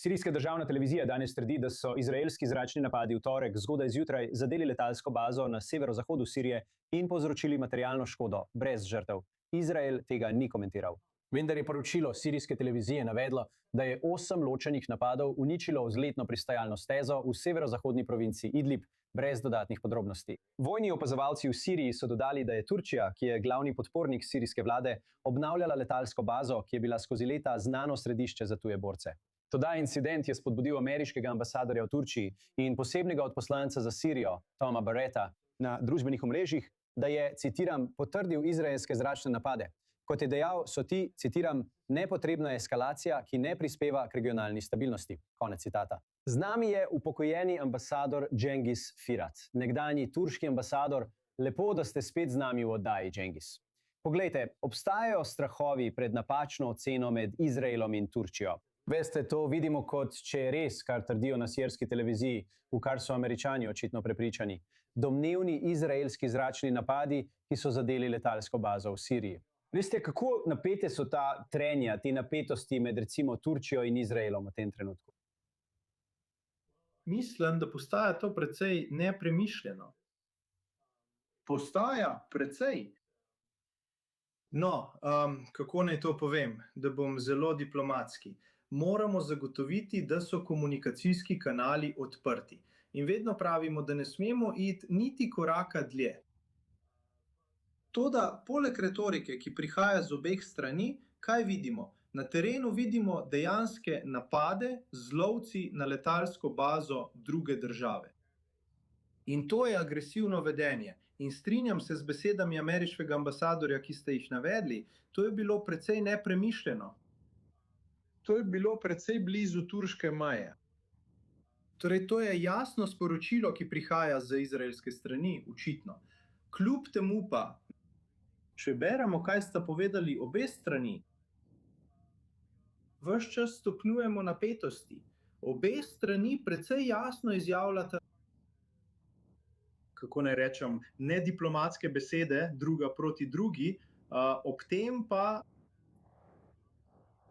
Sirijska državna televizija danes trdi, da so izraelski zračni napadi v torek zgodaj zjutraj zadeli letalsko bazo na severozahodu Sirije in povzročili materialno škodo brez žrtev. Izrael tega ni komentiral. Vendar je poročilo sirijske televizije navedlo, da je 8 ločenih napadov uničilo vzletno pristajalno stezo v severozahodni provinci Idlib brez dodatnih podrobnosti. Vojni opazovalci v Siriji so dodali, da je Turčija, ki je glavni podpornik sirijske vlade, obnavljala letalsko bazo, ki je bila skozi leta znano središče za tuje borce. Toda incident je spodbudil ameriškega ambasadorja v Turčiji in posebnega odposlanca za Sirijo, Toma Barretta, na družbenih omrežjih, da je, citiram, potrdil izraelske zračne napade. Kot je dejal, so ti, citiram, nepotrebna eskalacija, ki ne prispeva k regionalni stabilnosti. Konec citata. Z nami je upokojeni ambasador Cengiz Firat, nekdanji turški ambasador. Lepo, da ste spet z nami v oddaji, Cengiz. Poglejte, obstajajo strahovi pred napačno oceno med Izraelom in Turčijo. Veste, to vidimo kot, če je res, kar trdijo na sirski televiziji, v kar so Američani očitno prepričani. Domnevni izraelski zračni napadi, ki so zadeli letalsko bazo v Siriji. Veste, kako napete so ta trenja, te napetosti med recimo Turčijo in Izraelom v tem trenutku? Mislim, da postaja to precej nepremišljeno. Postaja precej. No, kako naj to povem, da bom zelo diplomatski. Moramo zagotoviti, da so komunikacijski kanali odprti. In vedno pravimo, da ne smemo iti niti koraka dlje. Toda poleg retorike, ki prihaja z obeh strani, kaj vidimo? Na terenu vidimo dejanske napade z lovci na letalsko bazo druge države. In to je agresivno vedenje. In strinjam se z besedami ameriškega ambasadorja, ki ste jih navedli, to je bilo precej nepremišljeno. To je bilo precej blizu turške meje. Torej, to je jasno sporočilo, ki prihaja z izraelske strani, očitno. Kljub temu pa, če beremo, kaj sta povedali obe strani, ves čas stopnjujemo napetosti. Obe strani precej jasno izjavljata, kako naj rečem, nediplomatske besede, druga proti drugi, ob tem pa,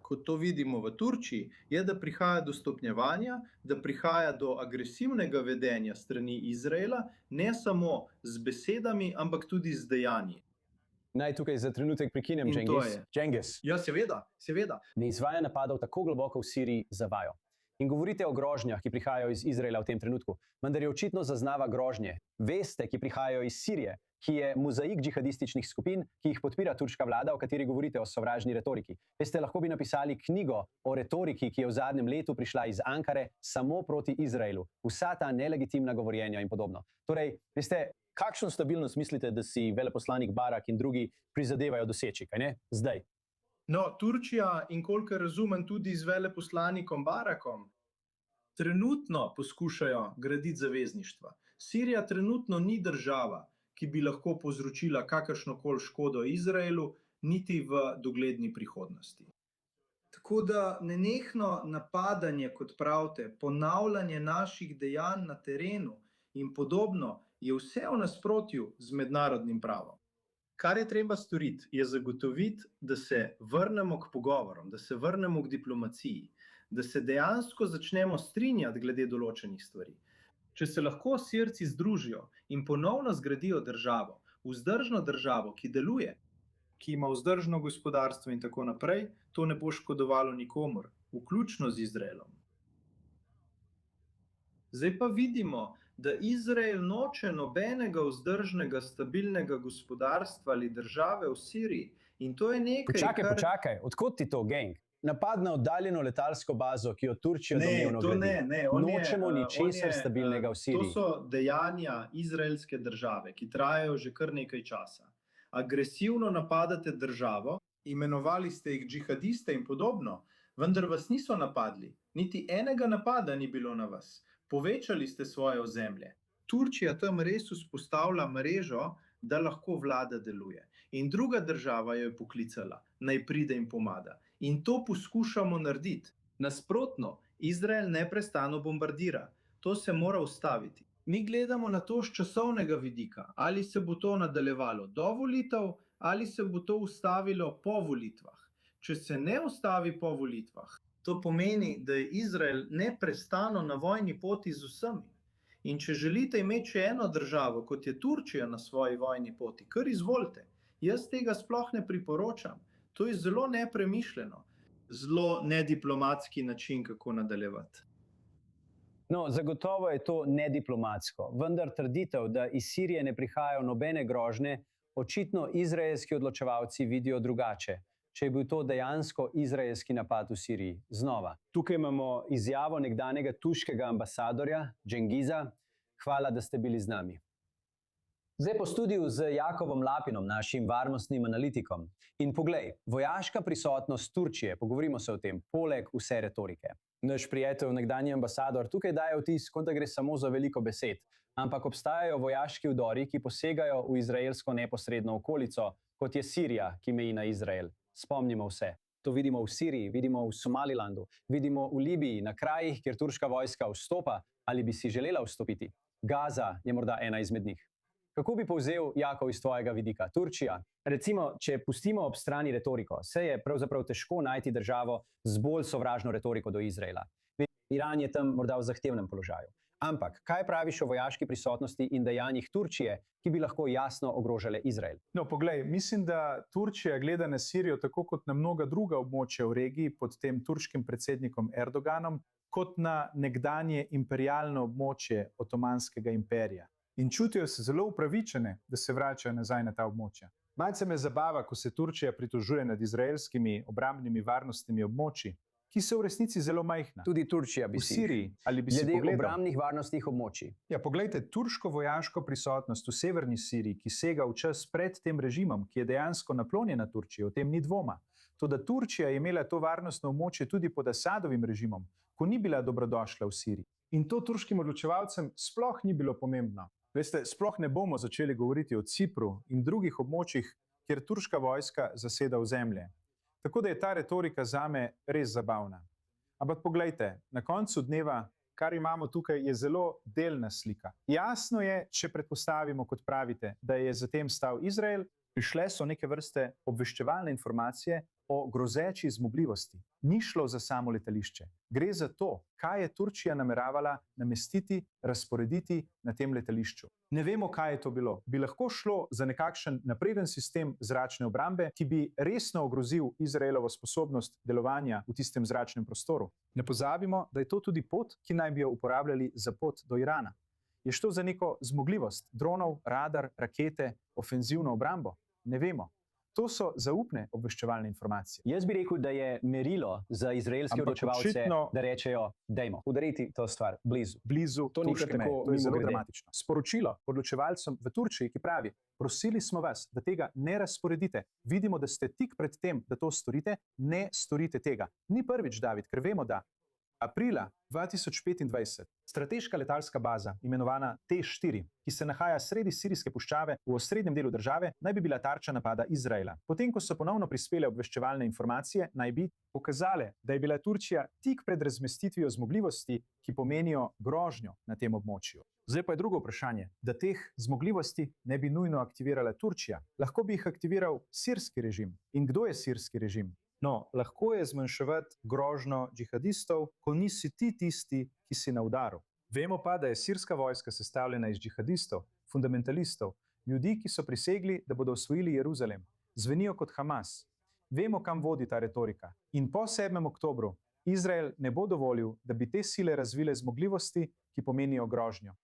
kot to vidimo v Turčiji, je, da prihaja do stopnjevanja, da prihaja do agresivnega vedenja strani Izraela, ne samo z besedami, ampak tudi z dejanji. Naj tukaj za trenutek prekinem, Cengiz. Ja, seveda. Ne izvaja napadov tako globoko v Siriji za vajo. In govorite o grožnjah, ki prihajajo iz Izraela v tem trenutku, vendar je očitno zaznava grožnje. Veste, ki prihajajo iz Sirije, ki je mozaik džihadističnih skupin, ki jih podpira turška vlada, o kateri govorite o sovražni retoriki. Veste, lahko bi napisali knjigo o retoriki, ki je v zadnjem letu prišla iz Ankare samo proti Izraelu. Vsa ta nelegitimna govorjenja in podobno. Torej, veste, kakšno stabilnost mislite, da si veleposlanik Barak in drugi prizadevajo doseči, kaj ne? Zdaj. No, Turčija in kolikor razumem tudi z veleposlanikom Barakom, trenutno poskušajo graditi zavezništva. Sirija trenutno ni država, ki bi lahko povzročila kakršnokoli škodo Izraelu, niti v dogledni prihodnosti. Tako da nenehno napadanje, kot pravite, ponavljanje naših dejanj na terenu in podobno, je vse v nasprotju z mednarodnim pravom. Kar je treba storiti, je zagotoviti, da se vrnemo k pogovorom, da se vrnemo k diplomaciji, da se dejansko začnemo strinjati glede določenih stvari. Če se lahko Sirci združijo in ponovno zgradijo državo, vzdržno državo, ki deluje, ki ima vzdržno gospodarstvo in tako naprej, to ne bo škodovalo nikomur, vključno z Izraelom. Zdaj pa vidimo, da Izrael noče nobenega vzdržnega, stabilnega gospodarstva ali države v Siriji. In to je nekaj, Počakaj, odkot ti to, gang? Napad na oddaljeno letalsko bazo, ki jo Turčija domnevno gradi. Nočemo ničesar stabilnega v Siriji. To so dejanja izraelske države, ki trajajo že kar nekaj časa. Agresivno napadate državo, imenovali ste jih džihadiste in podobno, vendar vas niso napadli. Niti enega napada ni bilo na vas. Povečali ste svoje ozemlje. Turčija tam res vzpostavlja mrežo, da lahko vlada deluje. In druga država jo je poklicala, naj pride in pomaga. In to poskušamo narediti. Nasprotno, Izrael neprestano bombardira. To se mora ustaviti. Mi gledamo na to z časovnega vidika, ali se bo to nadaljevalo do volitev, ali se bo to ustavilo po volitvah. Če se ne ustavi po volitvah, To pomeni, da je Izrael neprestano na vojni poti z vsemi. In če želite imeti še eno državo, kot je Turčija na svoji vojni poti, kar izvolite. Jaz tega sploh ne priporočam. To je zelo nepremišljeno, zelo nediplomatski način, kako nadaljevati. No, zagotovo je to nediplomatsko, vendar trditev, da iz Sirije ne prihajajo nobene grožnje, očitno izraelski odločevalci vidijo drugače, če je bil to dejansko izraelski napad v Siriji. Znova, tukaj imamo izjavo nekdanjega turškega ambasadorja, Cengiza. Hvala, da ste bili z nami. Zdaj po studiu z Jakovom Lapinom, našim varnostnim analitikom. In poglej, vojaška prisotnost Turčije, pogovorimo se o tem, poleg vse retorike. Naš prijatelj, nekdanji ambasador, tukaj daje vtis, kot da gre samo za veliko besed, ampak obstajajo vojaški vdori, ki posegajo v izraelsko neposredno okolico, kot je Sirija, ki meji na Izrael. Spomnimo vse. To vidimo v Siriji, vidimo v Somalilandu, vidimo v Libiji, na krajih, kjer turška vojska vstopa ali bi si želela vstopiti. Gaza je morda ena izmed njih. Kako bi povzel, Jakov, iz tvojega vidika? Turčija, recimo, če pustimo ob strani retoriko, se je pravzaprav težko najti državo z bolj sovražno retoriko do Izraela. Iran je tam morda v zahtevnem položaju. Ampak, kaj praviš o vojaški prisotnosti in dejanjih Turčije, ki bi lahko jasno ogrožale Izrael? No, poglej, mislim, da Turčija gleda na Sirijo tako kot na mnoga druga območja v regiji pod tem turškim predsednikom Erdoganom, kot na nekdanje imperialno območje Otomanskega imperija. In čutijo se zelo upravičene, da se vračajo nazaj na ta območja. Malce me zabava, ko se Turčija pritožuje nad izraelskimi obrambnimi varnostnimi območji, ki so v resnici zelo majhna. Tudi Turčija bi v Siriji, ali bi si glede pogledal obrambnih varnostnih območij. Ja, poglejte, turško vojaško prisotnost v severni Siriji, ki sega v čas pred tem režimom, ki je dejansko naklonjena Turčiji, o tem ni dvoma. Toda Turčija je imela to varnostno območje tudi pod Asadovim režimom, ko ni bila dobrodošla v Siriji. In to turškim odločevalcem sploh ni bilo pomembno. Veste, sploh ne bomo začeli govoriti o Cipru in drugih območjih, kjer turška vojska zaseda ozemlje. Tako da je ta retorika zame res zabavna. Ampak poglejte, na koncu dneva, kar imamo tukaj, je zelo delna slika. Jasno je, če predpostavimo, kot pravite, da je za tem stal Izrael, prišle so neke vrste obveščevalne informacije o grozeči zmogljivosti. Ni šlo za samo letališče. Gre za to, kaj je Turčija nameravala namestiti, razporediti na tem letališču. Ne vemo, kaj je to bilo. Bi lahko šlo za nekakšen napreden sistem zračne obrambe, ki bi resno ogrozil Izraelovo sposobnost delovanja v tistem zračnem prostoru. Ne pozabimo, da je to tudi pot, ki naj bi jo uporabljali za pot do Irana. Je šlo za neko zmogljivost dronov, radar, rakete, ofenzivno obrambo? Ne vemo. To so zaupne obveščevalne informacije. Jaz bi rekel, da je merilo za izraelske odločevalce, da rečejo, dajmo udariti to stvar blizu. Blizu To ni turške meje. tako To je zelo mimogrede. dramatično. Sporočilo odločevalcem v Turčiji, ki pravi, prosili smo vas, da tega ne razporedite. Vidimo, da ste tik pred tem, da to storite, ne storite tega. Ni prvič, David, ker vemo, da aprila 2025 strateška letalska baza, imenovana T4, ki se nahaja sredi sirijske puščave v osrednjem delu države, naj bi bila tarča napada Izraela. Potem, ko so ponovno prispele obveščevalne informacije, naj bi pokazale, da je bila Turčija tik pred razmestitvijo zmogljivosti, ki pomenijo grožnjo na tem območju. Zdaj pa je drugo vprašanje, da teh zmogljivosti ne bi nujno aktivirala Turčija. Lahko bi jih aktiviral sirski režim. In kdo je sirski režim? No, lahko je zmanjševati grožnjo džihadistov, ko nisi ti tisti, ki si na udaru. Vemo pa, da je sirska vojska sestavljena iz džihadistov, fundamentalistov, ljudi, ki so prisegli, da bodo osvojili Jeruzalem. Zvenijo kot Hamas. Vemo, kam vodi ta retorika. In po 7. oktobru Izrael ne bo dovolil, da bi te sile razvile zmogljivosti, ki pomenijo grožnjo.